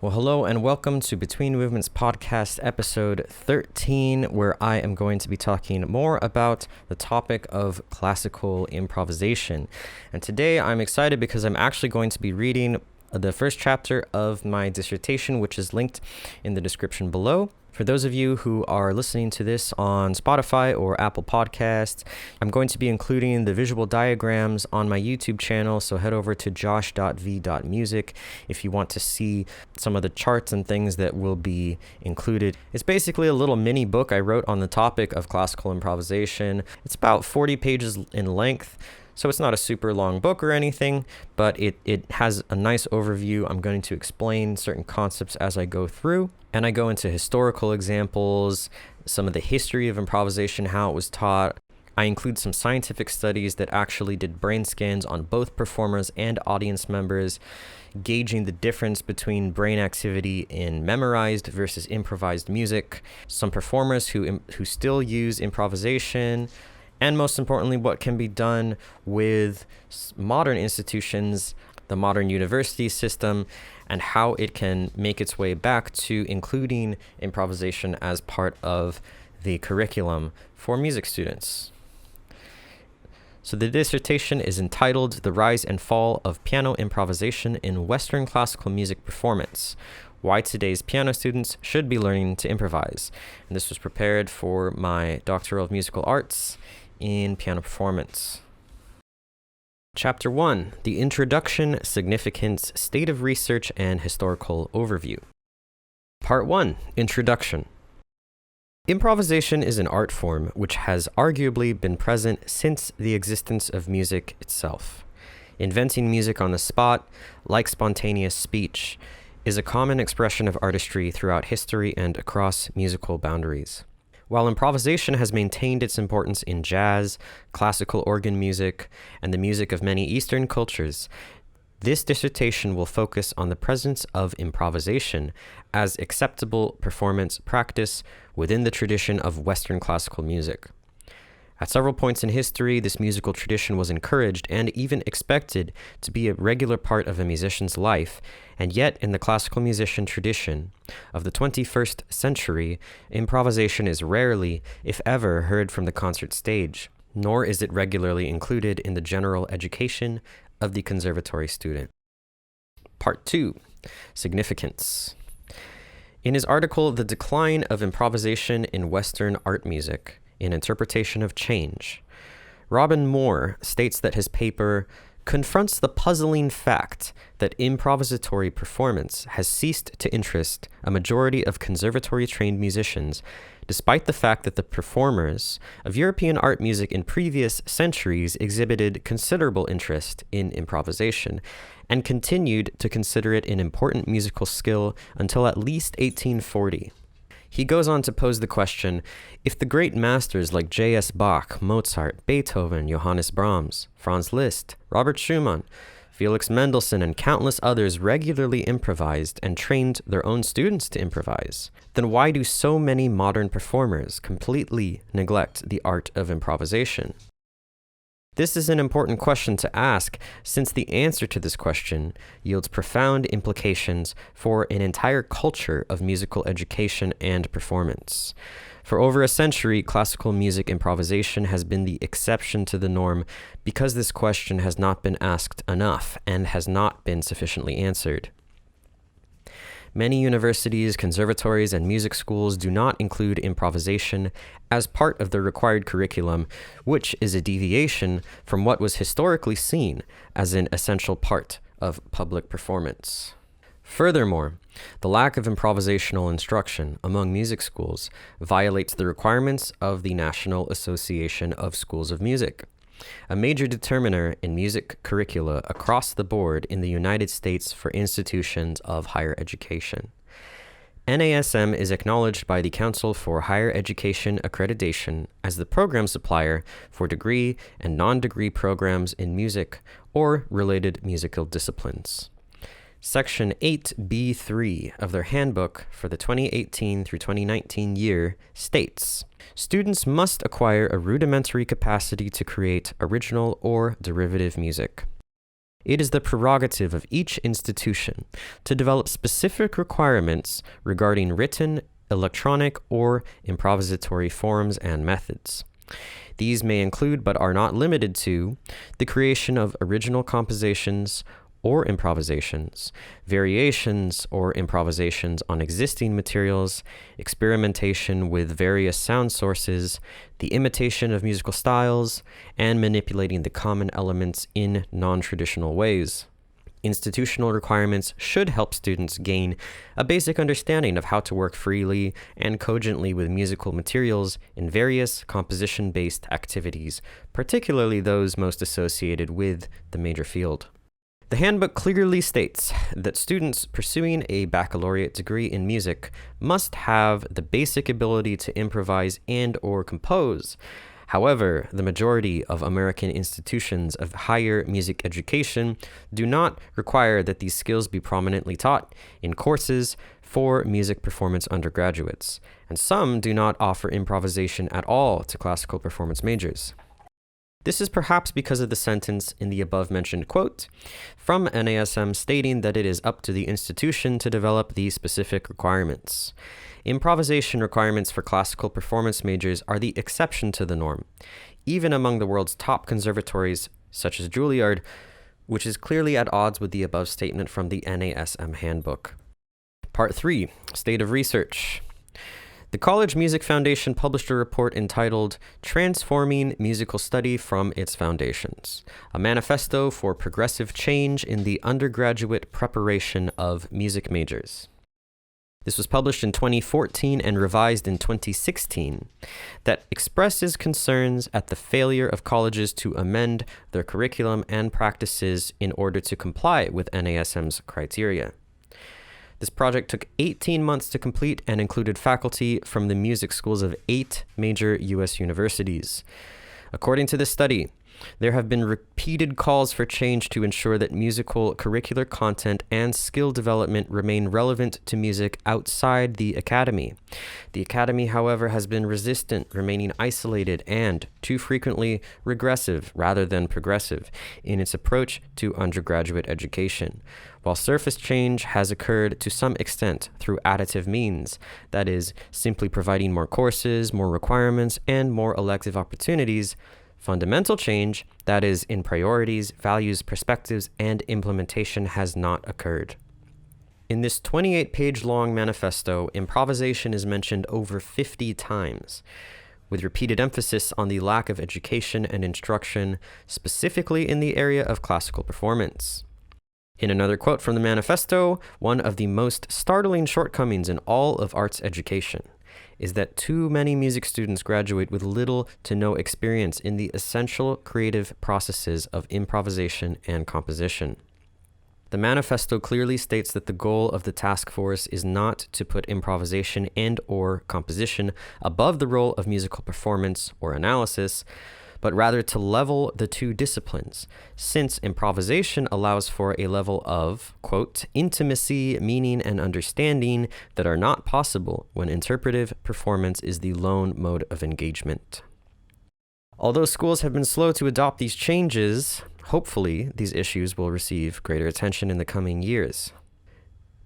Well, hello and welcome to Between Movements Podcast episode 13, where I am going to be talking more about the topic of classical improvisation. And today I'm excited because I'm actually going to be reading the first chapter of my dissertation, which is linked in the description below. For those of you who are listening to this on Spotify or Apple Podcasts, I'm going to be including the visual diagrams on my YouTube channel, so head over to Josh.V.Music if you want to see some of the charts and things that will be included. It's basically a little mini book I wrote on the topic of classical improvisation. It's about 40 pages in length. So it's not a super long book or anything, but it has a nice overview. I'm going to explain certain concepts as I go through, and I go into historical examples, some of the history of improvisation, how it was taught. I include some scientific studies that actually did brain scans on both performers and audience members, gauging the difference between brain activity in memorized versus improvised music, some performers who still use improvisation, and most importantly, what can be done with modern institutions, the modern university system, and how it can make its way back to including improvisation as part of the curriculum for music students. So the dissertation is entitled The Rise and Fall of Piano Improvisation in Western Classical Music Performance: Why Today's Piano Students Should Be Learning to Improvise. And this was prepared for my Doctoral of Musical Arts in Piano Performance. Chapter 1, The Introduction, Significance, State of Research, and Historical Overview. Part 1, Introduction. Improvisation is an art form which has arguably been present since the existence of music itself. Inventing music on the spot, like spontaneous speech, is a common expression of artistry throughout history and across musical boundaries. While improvisation has maintained its importance in jazz, classical organ music, and the music of many Eastern cultures, this dissertation will focus on the presence of improvisation as acceptable performance practice within the tradition of Western classical music. At several points in history, this musical tradition was encouraged and even expected to be a regular part of a musician's life, and yet in the classical musician tradition of the 21st century, improvisation is rarely, if ever, heard from the concert stage, nor is it regularly included in the general education of the conservatory student. Part 2, Significance. In his article, The Decline of Improvisation in Western Art Music, in Interpretation of Change, Robin Moore states that his paper confronts the puzzling fact that improvisatory performance has ceased to interest a majority of conservatory-trained musicians, despite the fact that the performers of European art music in previous centuries exhibited considerable interest in improvisation and continued to consider it an important musical skill until at least 1840. He goes on to pose the question, if the great masters like J.S. Bach, Mozart, Beethoven, Johannes Brahms, Franz Liszt, Robert Schumann, Felix Mendelssohn, and countless others regularly improvised and trained their own students to improvise, then why do so many modern performers completely neglect the art of improvisation? This is an important question to ask, since the answer to this question yields profound implications for an entire culture of musical education and performance. For over a century, classical music improvisation has been the exception to the norm because this question has not been asked enough and has not been sufficiently answered. Many universities, conservatories, and music schools do not include improvisation as part of the required curriculum, which is a deviation from what was historically seen as an essential part of public performance. Furthermore, the lack of improvisational instruction among music schools violates the requirements of the National Association of Schools of Music, a major determiner in music curricula across the board in the United States for institutions of higher education. NASM is acknowledged by the Council for Higher Education Accreditation as the program supplier for degree and non-degree programs in music or related musical disciplines. Section 8B3 of their handbook for the 2018 through 2019 year states, students must acquire a rudimentary capacity to create original or derivative music. It is the prerogative of each institution to develop specific requirements regarding written, electronic, or improvisatory forms and methods. These may include, but are not limited to, the creation of original compositions or improvisations, variations or improvisations on existing materials, experimentation with various sound sources, the imitation of musical styles, and manipulating the common elements in non-traditional ways. Institutional requirements should help students gain a basic understanding of how to work freely and cogently with musical materials in various composition-based activities, particularly those most associated with the major field. The handbook clearly states that students pursuing a baccalaureate degree in music must have the basic ability to improvise and/or compose. However, the majority of American institutions of higher music education do not require that these skills be prominently taught in courses for music performance undergraduates, and some do not offer improvisation at all to classical performance majors. This is perhaps because of the sentence in the above-mentioned quote from NASM stating that it is up to the institution to develop these specific requirements. Improvisation requirements for classical performance majors are the exception to the norm, even among the world's top conservatories, such as Juilliard, which is clearly at odds with the above statement from the NASM handbook. Part 3. State of Research. The College Music Foundation published a report entitled Transforming Musical Study from Its Foundations, a manifesto for progressive change in the undergraduate preparation of music majors. This was published in 2014 and revised in 2016, that expresses concerns at the failure of colleges to amend their curriculum and practices in order to comply with NASM's criteria. This project took 18 months to complete and included faculty from the music schools of 8 major U.S. universities. According to this study, there have been repeated calls for change to ensure that musical curricular content and skill development remain relevant to music outside the academy. The academy, however, has been resistant, remaining isolated and, too frequently, regressive rather than progressive in its approach to undergraduate education. While surface change has occurred to some extent through additive means, that is, simply providing more courses, more requirements, and more elective opportunities, fundamental change, that is, in priorities, values, perspectives, and implementation has not occurred. In this 28-page-long manifesto, improvisation is mentioned over 50 times, with repeated emphasis on the lack of education and instruction, specifically in the area of classical performance. In another quote from the manifesto, one of the most startling shortcomings in all of arts education is that too many music students graduate with little to no experience in the essential creative processes of improvisation and composition. The manifesto clearly states that the goal of the task force is not to put improvisation and/or composition above the role of musical performance or analysis, but rather to level the two disciplines, since improvisation allows for a level of, quote, intimacy, meaning, and understanding that are not possible when interpretive performance is the lone mode of engagement. Although schools have been slow to adopt these changes, hopefully these issues will receive greater attention in the coming years.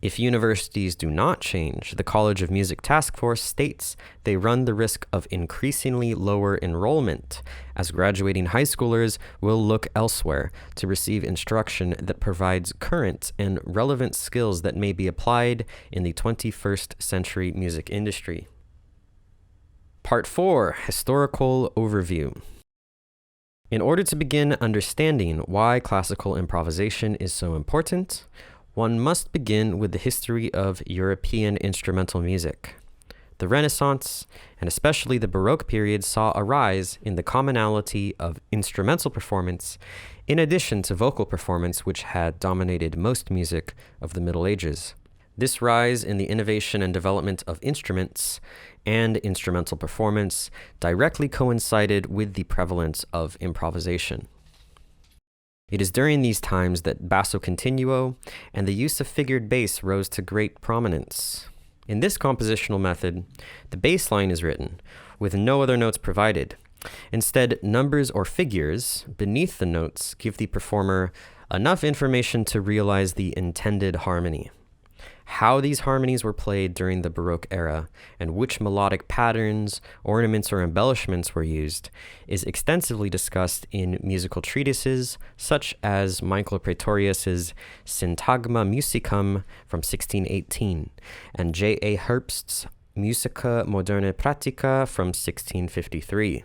If universities do not change, the College of Music Task Force states they run the risk of increasingly lower enrollment, as graduating high schoolers will look elsewhere to receive instruction that provides current and relevant skills that may be applied in the 21st century music industry. Part 4. Historical Overview. In order to begin understanding why classical improvisation is so important, one must begin with the history of European instrumental music. The Renaissance, and especially the Baroque period, saw a rise in the commonality of instrumental performance, in addition to vocal performance, which had dominated most music of the Middle Ages. This rise in the innovation and development of instruments and instrumental performance directly coincided with the prevalence of improvisation. It is during these times that basso continuo and the use of figured bass rose to great prominence. In this compositional method, the bass line is written, with no other notes provided. Instead, numbers or figures beneath the notes give the performer enough information to realize the intended harmony. How these harmonies were played during the Baroque era and which melodic patterns, ornaments, or embellishments were used is extensively discussed in musical treatises such as Michael Praetorius's Syntagma Musicum from 1618 and J.A. Herbst's Musica Moderna Pratica from 1653.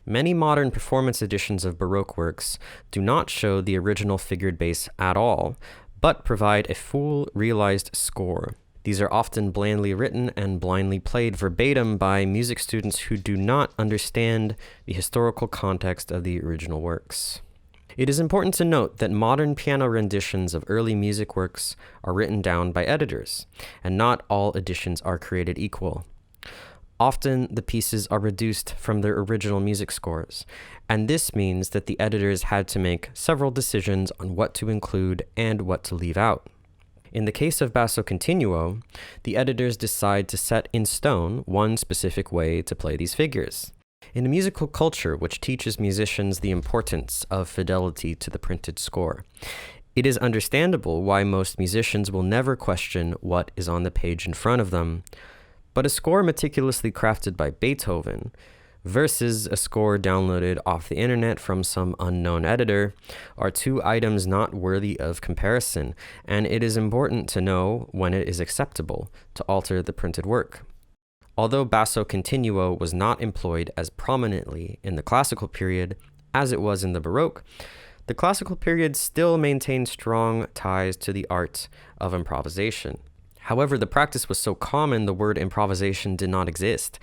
Many modern performance editions of Baroque works do not show the original figured bass at all, but provide a full, realized score. These are often blandly written and blindly played verbatim by music students who do not understand the historical context of the original works. It is important to note that modern piano renditions of early music works are written down by editors, and not all editions are created equal. Often, the pieces are reduced from their original music scores, and this means that the editors had to make several decisions on what to include and what to leave out. In the case of Basso Continuo, the editors decide to set in stone one specific way to play these figures. In a musical culture which teaches musicians the importance of fidelity to the printed score, it is understandable why most musicians will never question what is on the page in front of them. But a score meticulously crafted by Beethoven versus a score downloaded off the internet from some unknown editor are two items not worthy of comparison, and it is important to know when it is acceptable to alter the printed work. Although Basso Continuo was not employed as prominently in the classical period as it was in the Baroque, the classical period still maintained strong ties to the art of improvisation. However, the practice was so common the word improvisation did not exist.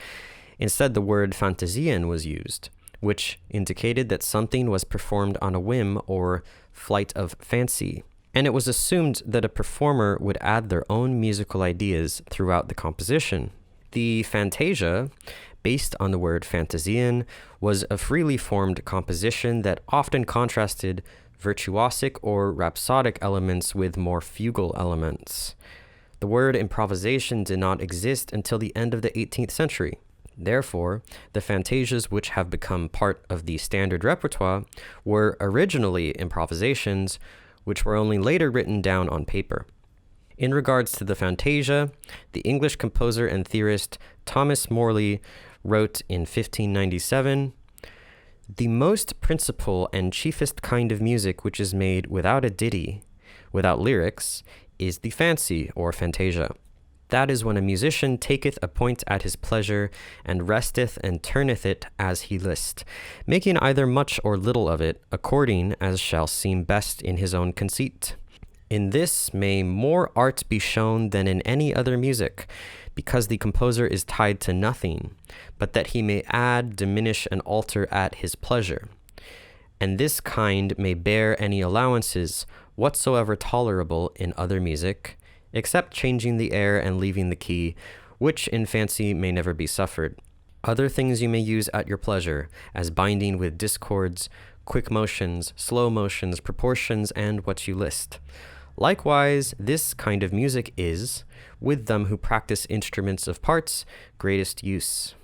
Instead, the word Fantasien was used, which indicated that something was performed on a whim or flight of fancy, and it was assumed that a performer would add their own musical ideas throughout the composition. The fantasia, based on the word Fantasien, was a freely formed composition that often contrasted virtuosic or rhapsodic elements with more fugal elements. The word improvisation did not exist until the end of the 18th century. Therefore, the fantasias which have become part of the standard repertoire were originally improvisations, which were only later written down on paper. In regards to the fantasia, the English composer and theorist Thomas Morley wrote in 1597, "The most principal and chiefest kind of music which is made without a ditty, without lyrics, is the fancy or fantasia. That is when a musician taketh a point at his pleasure, and resteth and turneth it as he list, making either much or little of it, according as shall seem best in his own conceit. In this may more art be shown than in any other music, because the composer is tied to nothing, but that he may add, diminish, and alter at his pleasure. And this kind may bear any allowances whatsoever tolerable in other music, except changing the air and leaving the key, which in fancy may never be suffered. Other things you may use at your pleasure, as binding with discords, quick motions, slow motions, proportions, and what you list. Likewise, this kind of music is, with them who practice instruments of parts, greatest use."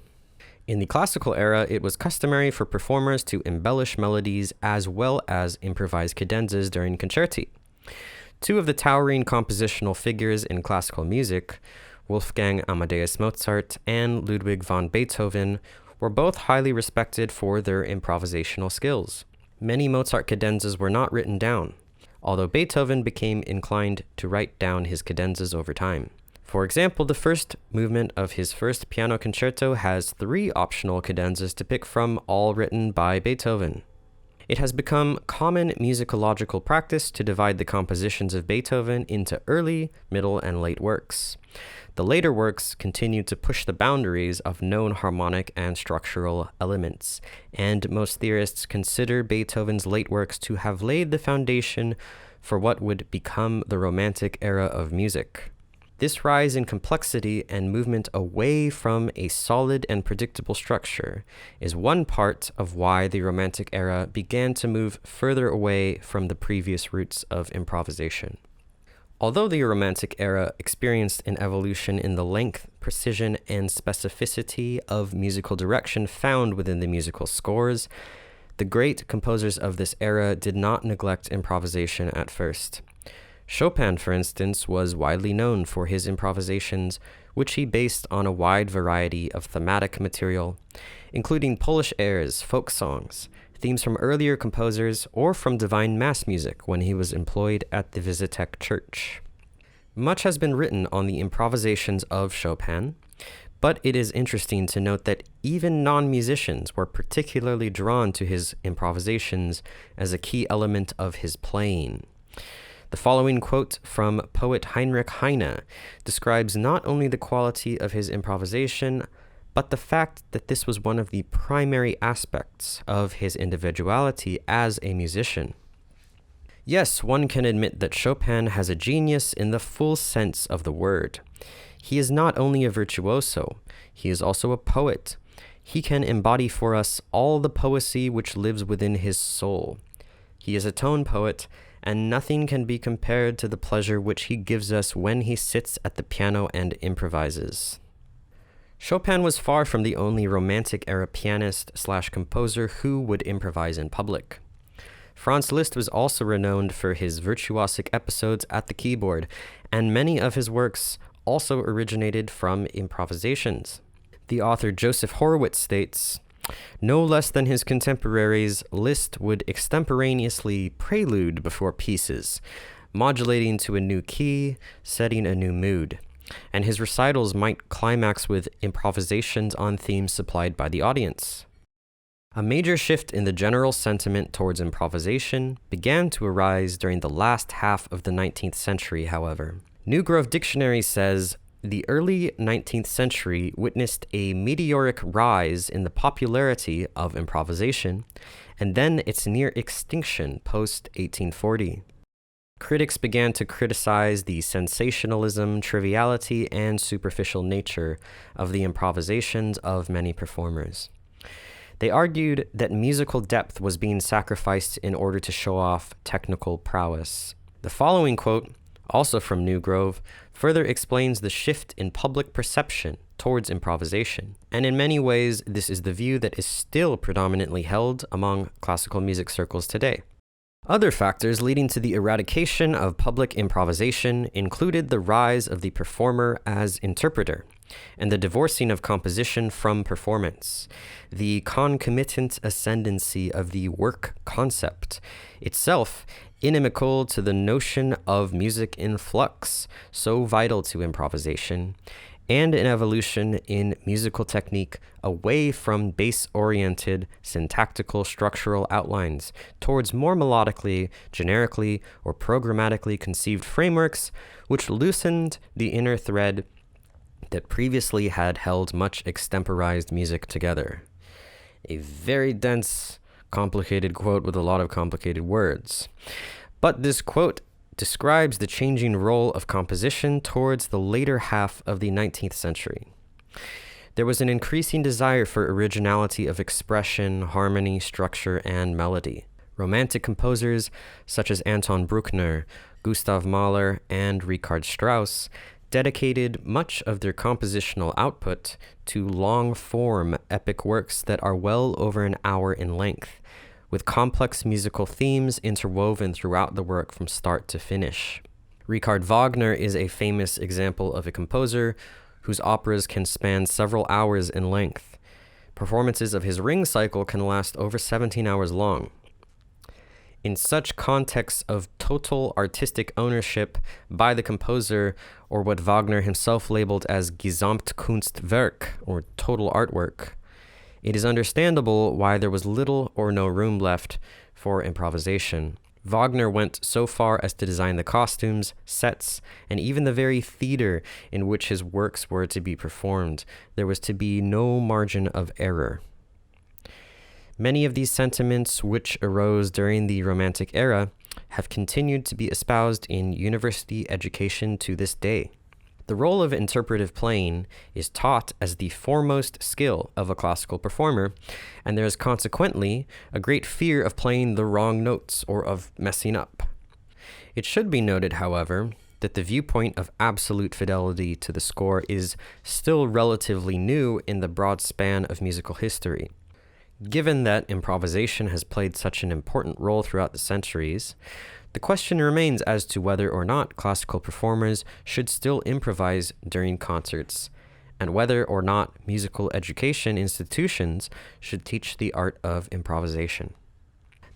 In the classical era, it was customary for performers to embellish melodies as well as improvise cadenzas during concerti. Two of the towering compositional figures in classical music, Wolfgang Amadeus Mozart and Ludwig van Beethoven, were both highly respected for their improvisational skills. Many Mozart cadenzas were not written down, although Beethoven became inclined to write down his cadenzas over time. For example, the first movement of his first piano concerto has 3 optional cadenzas to pick from, all written by Beethoven. It has become common musicological practice to divide the compositions of Beethoven into early, middle, and late works. The later works continue to push the boundaries of known harmonic and structural elements, and most theorists consider Beethoven's late works to have laid the foundation for what would become the Romantic era of music. This rise in complexity and movement away from a solid and predictable structure is one part of why the Romantic era began to move further away from the previous roots of improvisation. Although the Romantic era experienced an evolution in the length, precision, and specificity of musical direction found within the musical scores, the the great composers of this era did not neglect improvisation at first. Chopin, for instance, was widely known for his improvisations, which he based on a wide variety of thematic material, including Polish airs, folk songs, themes from earlier composers, or from divine mass music when he was employed at the Visitek Church. Much has been written on the improvisations of Chopin, but it is interesting to note that even non-musicians were particularly drawn to his improvisations as a key element of his playing. The following quote from poet Heinrich Heine describes not only the quality of his improvisation, but the fact that this was one of the primary aspects of his individuality as a musician. Yes, one can admit that Chopin has a genius in the full sense of the word. He is not only a virtuoso, he is also a poet. He can embody for us all the poesy which lives within his soul. He is a tone poet, and nothing can be compared to the pleasure which he gives us when he sits at the piano and improvises. Chopin was far from the only Romantic-era pianist/composer who would improvise in public. Franz Liszt was also renowned for his virtuosic episodes at the keyboard, and many of his works also originated from improvisations. The author Joseph Horowitz states, "No less than his contemporaries, Liszt would extemporaneously prelude before pieces, modulating to a new key, setting a new mood, and his recitals might climax with improvisations on themes supplied by the audience." A major shift in the general sentiment towards improvisation began to arise during the last half of the 19th century, however. New Grove Dictionary says, "The early 19th century witnessed a meteoric rise in the popularity of improvisation, and then its near extinction post-1840. Critics began to criticize the sensationalism, triviality, and superficial nature of the improvisations of many performers. They argued that musical depth was being sacrificed in order to show off technical prowess." The following quote, also from New Grove, further explains the shift in public perception towards improvisation. And in many ways, this is the view that is still predominantly held among classical music circles today. Other factors leading to the eradication of public improvisation included the rise of the performer as interpreter, and the divorcing of composition from performance, the concomitant ascendancy of the work concept, itself inimical to the notion of music in flux, so vital to improvisation, and an evolution in musical technique away from bass-oriented syntactical structural outlines towards more melodically, generically, or programmatically conceived frameworks which loosened the inner thread that previously had held much extemporized music together. A very dense, complicated quote with a lot of complicated words. But this quote describes the changing role of composition towards the later half of the 19th century. There was an increasing desire for originality of expression, harmony, structure, and melody. Romantic composers such as Anton Bruckner, Gustav Mahler, and Richard Strauss dedicated much of their compositional output to long-form epic works that are well over an hour in length, with complex musical themes interwoven throughout the work from start to finish. Richard Wagner is a famous example of a composer whose operas can span several hours in length. Performances of his Ring Cycle can last over 17 hours long. In such contexts of total artistic ownership by the composer, or what Wagner himself labeled as Gesamtkunstwerk, or total artwork, it is understandable why there was little or no room left for improvisation. Wagner went so far as to design the costumes, sets, and even the very theater in which his works were to be performed. There was to be no margin of error. Many of these sentiments, which arose during the Romantic era, have continued to be espoused in university education to this day. The role of interpretive playing is taught as the foremost skill of a classical performer, and there is consequently a great fear of playing the wrong notes or of messing up. It should be noted, however, that the viewpoint of absolute fidelity to the score is still relatively new in the broad span of musical history. Given that improvisation has played such an important role throughout the centuries, the question remains as to whether or not classical performers should still improvise during concerts, and whether or not musical education institutions should teach the art of improvisation.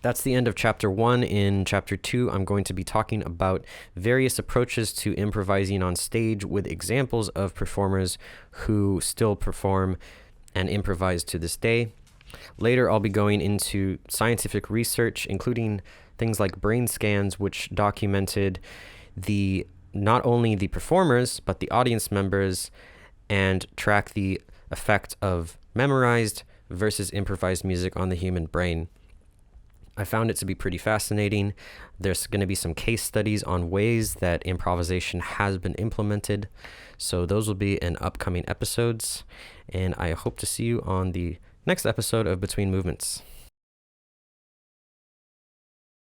That's the end of Chapter 1. In Chapter 2, I'm going to be talking about various approaches to improvising on stage with examples of performers who still perform and improvise to this day. Later, I'll be going into scientific research, including things like brain scans, which documented not only the performers, but the audience members, and track the effect of memorized versus improvised music on the human brain. I found it to be pretty fascinating. There's going to be some case studies on ways that improvisation has been implemented. So those will be in upcoming episodes, and I hope to see you on the next episode of Between Movements.